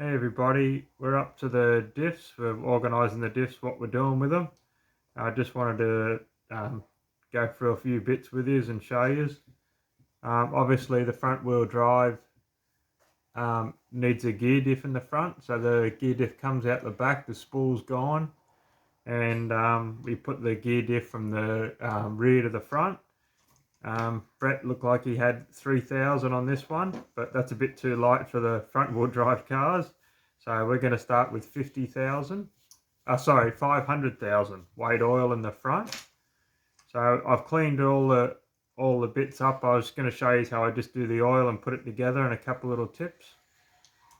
Hey everybody, we're up to the diffs. We're organising the diffs, what we're doing with them. I just wanted to go through a few bits with you and show you. Obviously the front wheel drive needs a gear diff in the front, so the gear diff comes out the back, the spool's gone, and we put the gear diff from the rear to the front. Brett looked like he had 3,000 on this one, but that's a bit too light for the front wheel drive cars. So we're going to start with 50,000. 500,000 weight oil in the front. So I've cleaned all the bits up. I was going to show you how I just do the oil and put it together and a couple little tips.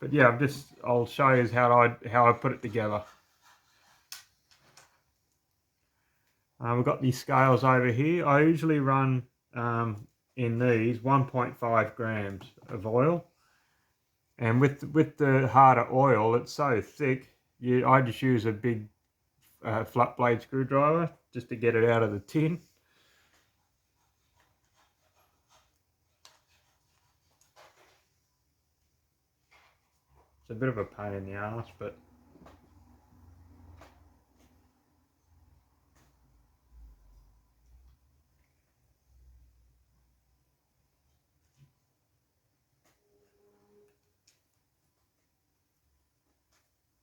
But yeah, I'll show you how I put it together. We've got these scales over here. I usually run in these 1.5 grams of oil, and with the harder oil, it's so thick. I just use a big flat blade screwdriver just to get it out of the tin. It's a bit of a pain in the ass, but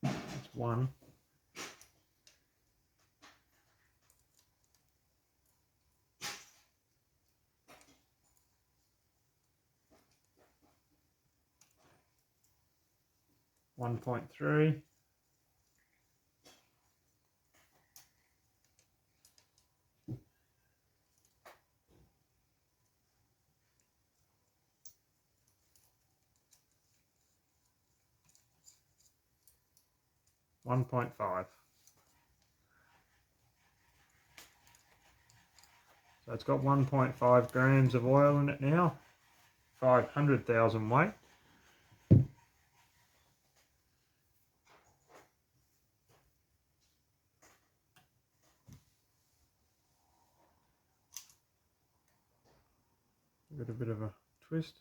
it's one. One 1.3. One 1.5. So it's got 1.5 grams of oil in it now. 500,000 weight. Give it a bit of a twist.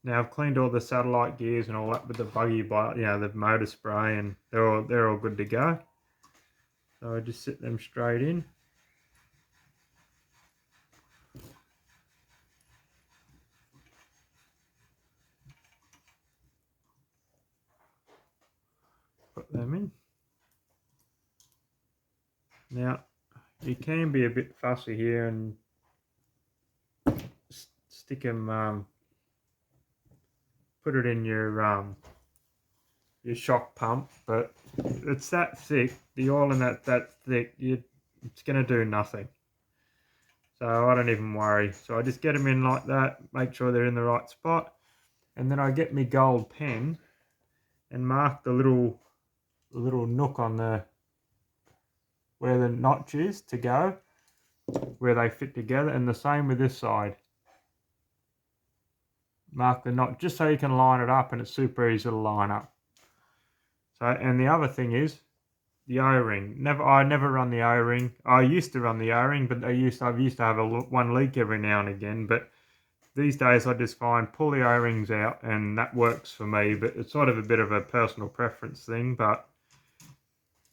Now I've cleaned all the satellite gears and all that with the buggy, the motor spray, and they're all good to go. So I just sit them straight in. Put them in. Now you can be a bit fussy here and stick them. Put it in your shock pump, but it's that thick. The oil in that thick, it's gonna do nothing. So I don't even worry. So I just get them in like that, make sure they're in the right spot, and then I get my gold pen and mark the little nook on where the notch is to go, where they fit together, and the same with this side. Mark the notch just so you can line it up, and it's super easy to line up. So, and the other thing is the O-ring. I never run the O-ring. I used to run the O-ring, but I've used to have one leak every now and again. But these days I just pull the O-rings out, and that works for me. But it's sort of a bit of a personal preference thing. But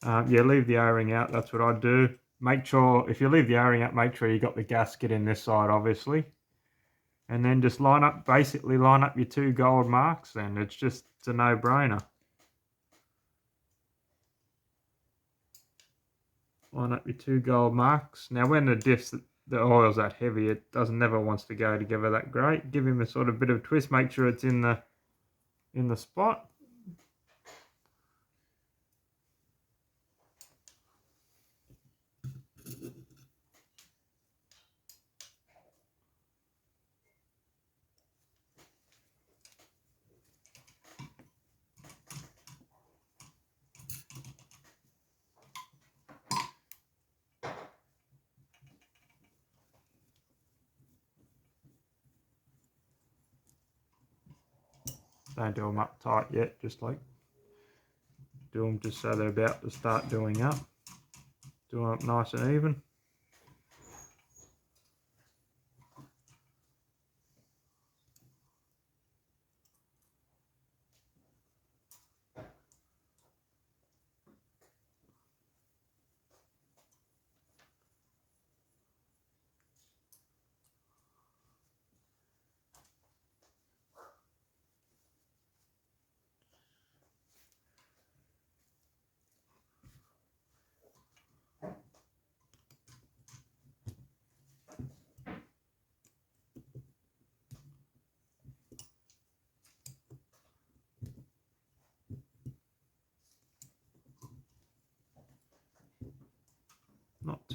yeah, leave the O-ring out. That's what I do. Make sure, if you leave the O-ring out, make sure you got the gasket in this side, obviously. And then just basically line up your two gold marks. Then it's a no-brainer. Line up your two gold marks. Now when the oil's that heavy, it never wants to go together that great. Give him a sort of bit of twist, make sure it's in the spot. Don't do them up tight yet, just like do them just so they're about to start doing up. Do them up nice and even.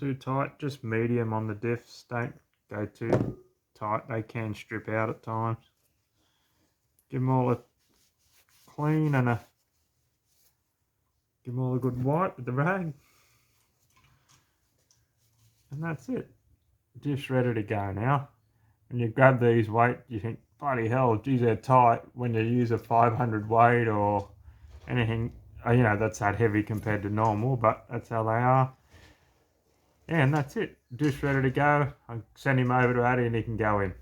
too tight, just medium on the diffs. Don't go too tight, they can strip out at times. Give them all a clean and give them all a good wipe with the rag. And that's it. Just ready to go now. When you grab these weight, you think, bloody hell, geez, they're tight. When you use a 500 weight or anything, you know, that's that heavy compared to normal, but that's how they are. Yeah, and that's it. Just ready to go. I'll send him over to Addy and he can go in.